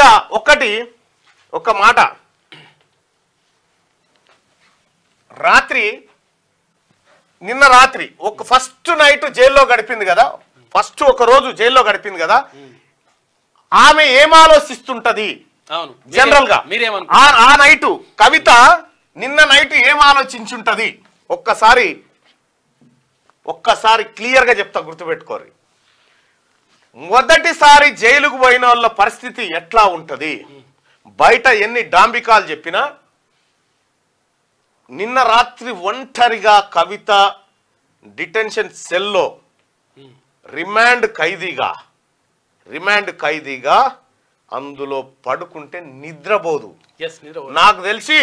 ఇక ఒక మాట, నిన్న రాత్రి ఫస్ట్ నైట్ జైల్లో గడిపింది కదా, ఫస్ట్ ఒక రోజు జైల్లో గడిపింది కదా, ఆమె ఏం ఆలోచిస్తుంటది జనరల్ గా? ఆ నైట్ కవిత నిన్న నైట్ ఏం ఆలోచించుంటది ఒక్కసారి క్లియర్ గా చెప్తా, గుర్తుపెట్టుకోరు. మొదటిసారి జైలుకు పోయిన వాళ్ళ పరిస్థితి ఎట్లా ఉంటది, బయట ఎన్ని డాంబికాలు చెప్పినా నిన్న రాత్రి ఒంటరిగా కవిత డిటెన్షన్ సెల్లో రిమాండ్ ఖైదీగా అందులో పడుకుంటే నిద్రపోదు. నాకు తెలిసి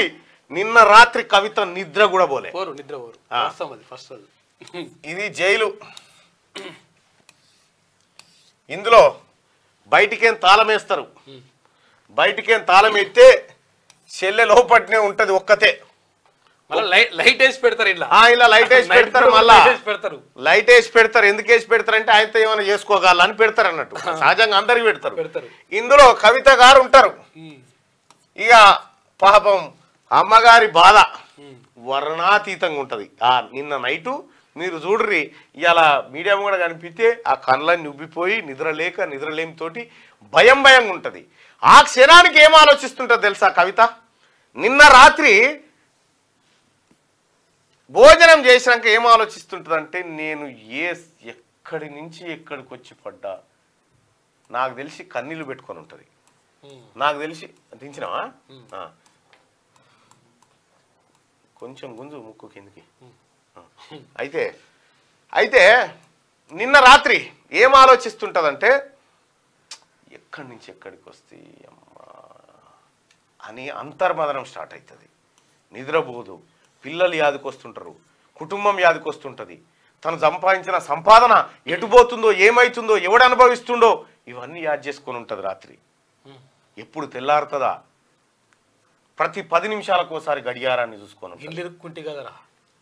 నిన్న రాత్రి కవిత నిద్ర కూడా పోలే. ఇది జైలు. ఇందులో బయటికేం తాళం వేస్తారు, బయటికేం తాళం ఎత్తే చెల్లె లోపట్నే ఉంటది ఒక్కతే. లైట్ వేసి పెడతారు, ఇలా లైట్ వేసి పెడతారు, మళ్ళా లైట్ వేసి పెడతారు. ఎందుకు వేసి పెడతారు అంటే ఆయనతో ఏమైనా చేసుకోగలని పెడతారు అన్నట్టు. సహజంగా అందరికి పెడతారు. ఇందులో కవిత గారు ఉంటారు. ఇక పాపం అమ్మగారి బాధ వర్ణాతీతంగా ఉంటది. నిన్న నైటు మీరు చూడ్రి, ఇలా మీడియా కూడా కనిపిస్తే ఆ కళ్ళని ఉబ్బిపోయి నిద్రలేమితోటి భయంగా ఉంటది. ఆ క్షణానికి ఏం ఆలోచిస్తుంటది తెలుసా కవిత? నిన్న రాత్రి భోజనం చేసినాక ఏం ఆలోచిస్తుంటదంటే, నేను ఎక్కడి నుంచి ఎక్కడికి వచ్చి పడ్డా, నాకు తెలిసి కన్నీళ్లు పెట్టుకొని ఉంటది. నాకు తెలిసి దించినావా కొంచెం గుంజు ముక్కు కిందికి. అయితే నిన్న రాత్రి ఏం ఆలోచిస్తుంటదంటే, ఎక్కడి నుంచి ఎక్కడికి వస్తే అమ్మా అని అంతర్మదనం స్టార్ట్ అవుతుంది. నిద్రపోదు, పిల్లలు యాదికొస్తుంటారు, కుటుంబం యాదికొస్తుంటుంది, తను సంపాదించిన సంపాదన ఎటుపోతుందో, ఏమైతుందో, ఎవడు అనుభవిస్తుండో ఇవన్నీ యాద్ చేసుకొని ఉంటుంది రాత్రి. ఎప్పుడు తెల్లారుతుందా? ప్రతి 10 నిమిషాలకోసారి గడియారాన్ని చూసుకొని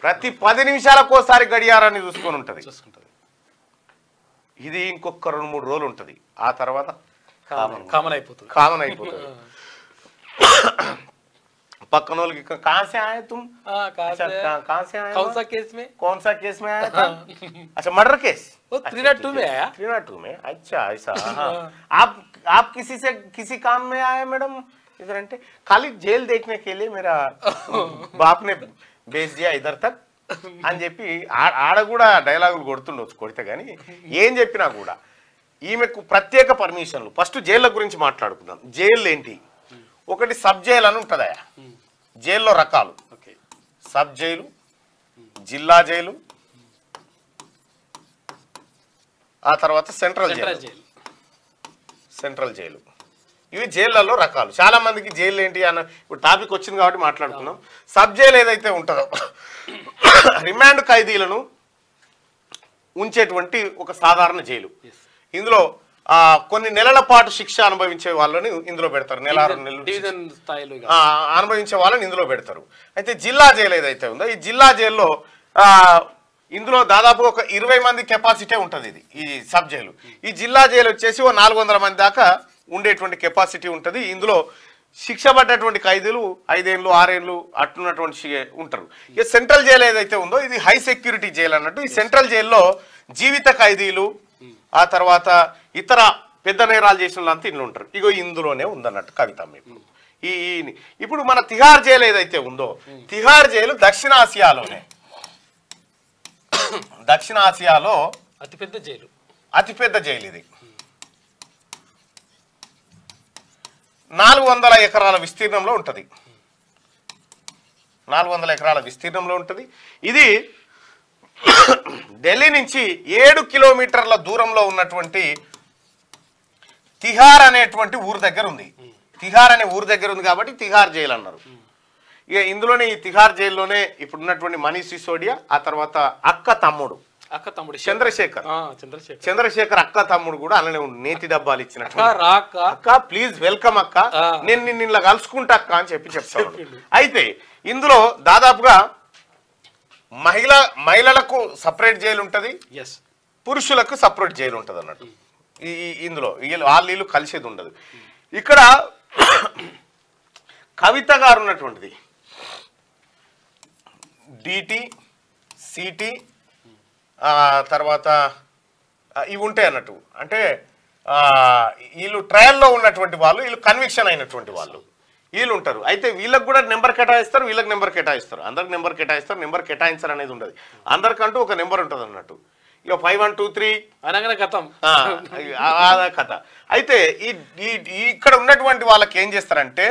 ప్రతి 10 నిమిషాలకోసారి గడియారాన్ని చూసుకొని ఉంటుంది. ఇది ఇంకొక 2-3 రోజులు ఉంటుంది. ఆ తర్వాత కామన్ అయిపోతుంది. पक्कन वाले कहाँ से आए तुम? कहाँ से आए? कौन सा केस में आया था? अच्छा मर्डर केस 302 में आया। 302 में, अच्छा ऐसा। आप किसी काम में आए मैडम इधर? अंटे खाली जेल देखने के लिए मेरा बाप ने भेज दिया इधर तक అని చెప్పి ఆడ కూడా డైలాగులు కొడితే కానీ ఏం చెప్పినా కూడా ఈమెకు ప్రత్యేక పర్మిషన్లు. ఫస్ట్ జైళ్ళ గురించి మాట్లాడుకుందాం. జైలు ఏంటి? ఒకటి సబ్ జైలు అని ఉంటుందా? జైల్లో రకాలు: సబ్ జైలు, జిల్లా జైలు, ఆ తర్వాత సెంట్రల్ జైలు. ఇవి జైళ్ళలో రకాలు. చాలా మందికి జైలు ఏంటి అన్న ఇప్పుడు టాపిక్ వచ్చింది కాబట్టి మాట్లాడుకుందాం. సబ్ జైలు ఏదైతే ఉంటుందో రిమాండ్ ఖైదీలను ఉంచేటువంటి ఒక సాధారణ జైలు. ఇందులో కొన్ని నెలల పాటు శిక్ష అనుభవించే వాళ్ళని ఇందులో పెడతారు. నెల 6 నెలలు అనుభవించే వాళ్ళని ఇందులో పెడతారు. అయితే జిల్లా జైలు ఏదైతే ఉందో ఈ జిల్లా జైల్లో ఇందులో దాదాపు ఒక 20 మంది కెపాసిటీ ఉంటుంది. ఈ సబ్ జైలు. ఈ జిల్లా జైలు వచ్చేసి 400 మంది దాకా ఉండేటువంటి కెపాసిటీ ఉంటుంది. ఇందులో శిక్ష పడ్డటువంటి ఖైదీలు 5 ఏళ్ళు 6 ఏళ్ళు అట్టున్నటువంటి ఉంటారు. ఇక సెంట్రల్ జైలు ఏదైతే ఉందో ఇది హై సెక్యూరిటీ జైలు అన్నట్టు. ఈ సెంట్రల్ జైల్లో జీవిత ఖైదీలు, ఆ తర్వాత ఇతర పెద్ద నేరాలు చేసిన వాళ్ళంతా ఇందులో ఉంటారు. ఇగో ఇందులోనే ఉందన్నట్టు కవిత. మీకు ఇప్పుడు మన తిహార్ జైలు ఏదైతే ఉందో తిహార్ జైలు దక్షిణాసియాలో అతిపెద్ద జైలు ఇది. 400 ఎకరాల విస్తీర్ణంలో ఉంటుంది. 400 ఎకరాల విస్తీర్ణంలో ఉంటుంది. ఇది ఢిల్లీ నుంచి 7 కిలోమీటర్ల దూరంలో ఉన్నటువంటి తిహార్ అనేటువంటి ఊరు దగ్గర ఉంది. తిహార్ అనే ఊరు దగ్గర ఉంది కాబట్టి తిహార్ జైలు అన్నారు. ఇక ఇందులోనే ఈ తిహార్ జైల్లోనే ఇప్పుడు ఉన్నటువంటి మనీష్ సిసోడియా, ఆ తర్వాత అక్క తమ్ముడు చంద్రశేఖర్ అక్క తమ్ముడు కూడా అలానే ఉండు. నేతి డబ్బాలు ఇచ్చినట్టు అక్క ప్లీజ్ వెల్కమ్ అక్క, నేను నిన్ను ఇలా కలుసుకుంటా అక్క అని చెప్తాను. అయితే ఇందులో దాదాపుగా మహిళలకు సపరేట్ జైలు ఉంటుంది, పురుషులకు సపరేట్ జైలు ఉంటుంది అన్నట్టు. ఇందులో వీళ్ళు కలిసేది ఉండదు. ఇక్కడ కవిత గారు ఉన్నటువంటిది డిటి సిటి తర్వాత ఇవి ఉంటాయి అన్నట్టు. అంటే వీళ్ళు ట్రయల్లో ఉన్నటువంటి వాళ్ళు, వీళ్ళు కన్విక్షన్ అయినటువంటి వాళ్ళు వీళ్ళు ఉంటారు. అయితే వీళ్ళకి కూడా నెంబర్ కేటాయిస్తారు, వీళ్ళకి నెంబర్ కేటాయిస్తారు, అందరికి నెంబర్ కేటాయిస్తారు. నెంబర్ కేటాయించరు అనేది ఉండదు, అందరికంటూ ఒక నెంబర్ ఉంటుంది అన్నట్టు. ఇక 5 1 2 3 అనగానే కథం కథ. అయితే ఇక్కడ ఉన్నటువంటి వాళ్ళకి ఏం చేస్తారంటే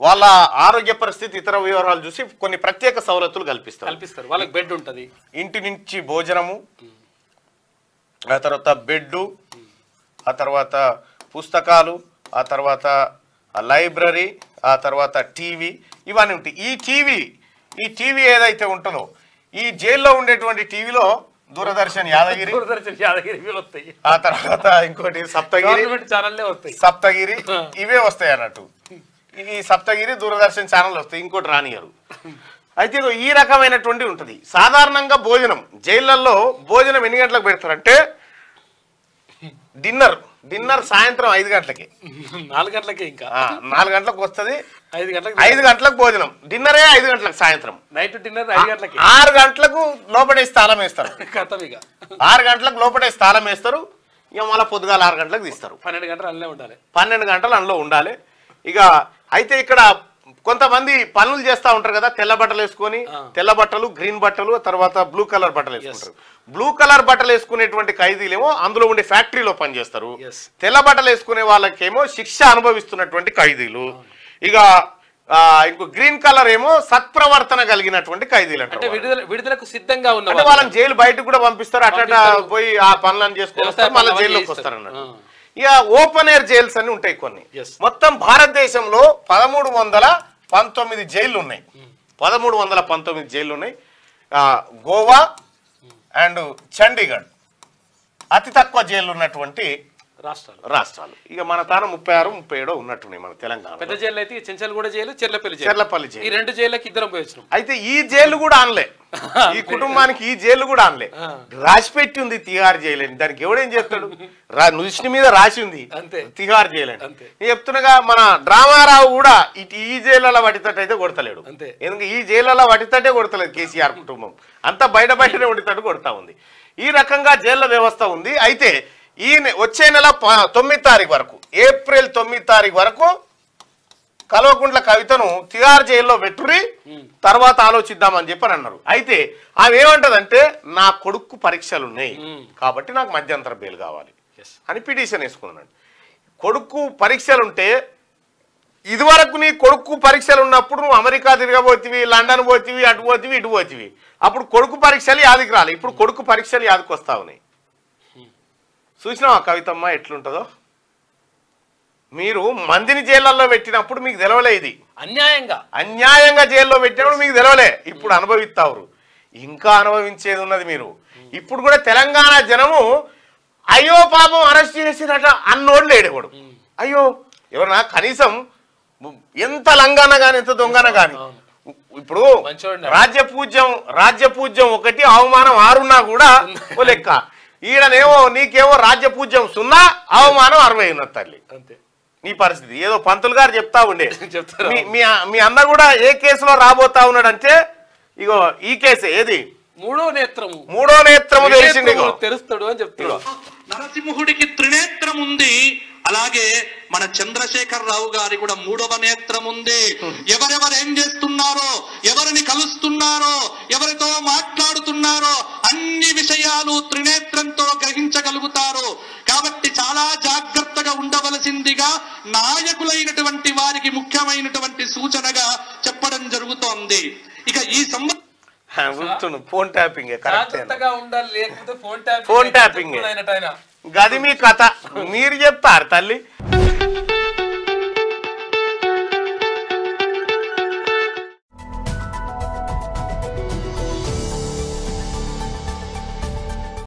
వాళ్ళ ఆరోగ్య పరిస్థితి ఇతర వివరాలు చూసి కొన్ని ప్రత్యేక సౌలతులు కల్పిస్తారు. వాళ్ళకి బెడ్ ఉంటుంది, ఇంటి నుంచి భోజనము, ఆ తర్వాత బెడ్డు, ఆ తర్వాత పుస్తకాలు, ఆ తర్వాత లైబ్రరీ, ఆ తర్వాత టీవీ, ఇవన్నీ ఉంటాయి. ఈ టీవీ ఏదైతే ఉంటుందో ఈ జైల్లో ఉండేటువంటి టీవీలో దూరదర్శన్ యాదగిరి వస్తాయి, ఆ తర్వాత ఇంకోటి సప్తగిరి ఇవే వస్తాయి అన్నట్టు. ఈ సప్తగిరి దూరదర్శన్ ఛానల్ వస్తాయి, ఇంకోటి రానియరు. అయితే ఈ రకమైనటువంటి ఉంటుంది. సాధారణంగా భోజనం జైళ్ళల్లో భోజనం ఎన్ని గంటలకు పెడతారంటే డిన్నర్ సాయంత్రం 5 గంటలకి, 4 గంటలకి, ఇంకా 4 గంటలకు వస్తుంది, 5 గంటలకు భోజనం, డిన్నరే 5 గంటలకు, సాయంత్రం నైట్ డిన్నర్ 5 గంటలకి, 6 గంటలకు లోపడేసి తాళం వేస్తారు. 6 గంటలకు లోపడేసి తాళం వేస్తారు. ఇక మళ్ళీ పొద్దుగాల 6 గంటలకు తీస్తారు. 12 గంటలు అందులో ఉండాలి. 12 గంటలు అందులో ఉండాలి. ఇక అయితే ఇక్కడ కొంతమంది పనులు చేస్తూ ఉంటారు కదా, తెల్ల బట్టలు వేసుకొని, తెల్ల బట్టలు, గ్రీన్ బట్టలు, తర్వాత బ్లూ కలర్ బట్టలు వేసుకుంటారు. బ్లూ కలర్ బట్టలు వేసుకునేటువంటి ఖైదీలేమో అందులో ఉండే ఫ్యాక్టరీలో పనిచేస్తారు. తెల్ల బట్టలు వేసుకునే వాళ్ళకేమో శిక్ష అనుభవిస్తున్నటువంటి ఖైదీలు. ఇక ఇంకో గ్రీన్ కలర్ ఏమో సత్ప్రవర్తన కలిగినటువంటి ఖైదీలు అంటే విడుదలకు సిద్ధంగా ఉన్న వాళ్ళని జైలు బయటకు కూడా పంపిస్తారు. అట్లా పోయి ఆ పనులను చేసుకొని వస్తారు, మళ్ళీ జైల్లోకి వస్తారు అన్నట్టు. ఇక ఓపెన్ ఎయిర్ జైల్స్ అని ఉంటాయి కొన్ని. మొత్తం భారతదేశంలో 1319 జైళ్లు ఉన్నాయి. 1319 జైళ్లు ఉన్నాయి. గోవా అండ్ చండీగఢ్ అతి తక్కువ జైలు ఉన్నటువంటి రాష్ట్రాలు. ఇక మన తాను 36 37 ఉన్నట్టున్నాయి మన తెలంగాణ. పెద్ద జైలు అయితే చెంచల్గూడ జైలు, చెర్లపల్లి జైలు, ఈ 2 జైళ్ళకి ఇద్దరం పోయించాం. అయితే ఈ జైలు కూడా అనలే, ఈ కుటుంబానికి ఈ జైలు కూడా అనలే. రాసిపెట్టి ఉంది తిహార్ జైలు అని. దానికి ఎవడేం చేస్తాడు? నుష్టి మీద రాసి ఉంది తిహార్ జైలు అని. నేను చెప్తున్నాగా, మన డ్రామారావు కూడా ఈ జైళ్ళలో వడితట్టు అయితే కొడతలేడు. ఎందుకంటే ఈ జైళ్ళలో వడితట్టే కొడతలేదు కేసీఆర్ కుటుంబం. అంతా బయటనే వడితట్టు కొడతా ఉంది. ఈ రకంగా జైళ్ళ వ్యవస్థ ఉంది. అయితే ఈ వచ్చే నెల 9 తారీఖు వరకు, ఏప్రిల్ 9 తారీఖు వరకు కల్వకుంట్ల కవితను తిహార్ జైల్లో పెట్టుర్రి, తర్వాత ఆలోచిద్దామని చెప్పని అన్నారు. అయితే ఆమె ఏమంటదంటే, నా కొడుకు పరీక్షలు ఉన్నాయి కాబట్టి నాకు మధ్యంతర బెయిల్ కావాలి అని పిటిషన్ వేసుకున్నాడు. కొడుకు పరీక్షలుంటే, ఇదివరకు నీ కొడుకు పరీక్షలు ఉన్నప్పుడు నువ్వు అమెరికా తిరగబోతివి, లండన్ పోతివి, అటు పోతివి, ఇటు పోతివి. అప్పుడు కొడుకు పరీక్షలు యాదికి రాలి, ఇప్పుడు కొడుకు పరీక్షలు యాదికి వస్తా ఉన్నాయి. చూసినావా కవితమ్మ ఎట్లుంటుందో? మీరు మందిని జైళ్ళల్లో పెట్టినప్పుడు మీకు తెలవలే, ఇది అన్యాయంగా జైల్లో పెట్టినప్పుడు మీకు తెలవలే. ఇప్పుడు అనుభవిస్తావు, ఇంకా అనుభవించేది ఉన్నది మీరు. ఇప్పుడు కూడా తెలంగాణ జనము అయ్యో పాపం అరెస్ట్ చేసినట అన్నోడు లేడేవాడు. అయ్యో ఎవరన్నా కనీసం ఎంత లంగాన గాని ఎంత దొంగన గాని, ఇప్పుడు రాజ్యపూజ్యం 1, అవమానం 6 ఉన్నా కూడా ఓ లెక్క. ఈడనేమో నీకేమో రాజ్యపూజ్యం 0, అవమానం 60 ఉన్నది తల్లి. నీ పరిస్థితి ఏదో పంతులు గారు చెప్తా ఉండే. మీ అన్న కూడా ఏ కేసులో రాబోతా ఉన్నాడంటే, ఇగో ఈ కేసే, ఏది మూడో నేత్రము తెలిసింది, తెలుస్తాడు అని చెప్తాడు. నరసింహుడికి త్రినేత్రం ఉంది, అలాగే మన చంద్రశేఖర్ రావు గారి కూడా 3వ నేత్రం ఉంది. ఎవరెవరు ఏం చేస్తున్నారో, ఎవరిని కలుస్తున్నారో, ఎవరితో మాట్లాడుతున్నారో అన్ని విషయాలు త్రినేత్రంతో గ్రహించగలుగుతారు. కాబట్టి చాలా జాగ్రత్తగా ఉండవలసిందిగా నాయకులైనటువంటి వారికి ముఖ్యమైనటువంటి సూచనగా చెప్పడం జరుగుతోంది. ఇక ఈ ఫోన్ ట్యాపింగ్ ఫోన్ ట్యాపింగ్ గది మీ కథ, మీరు చెప్తారు తల్లి.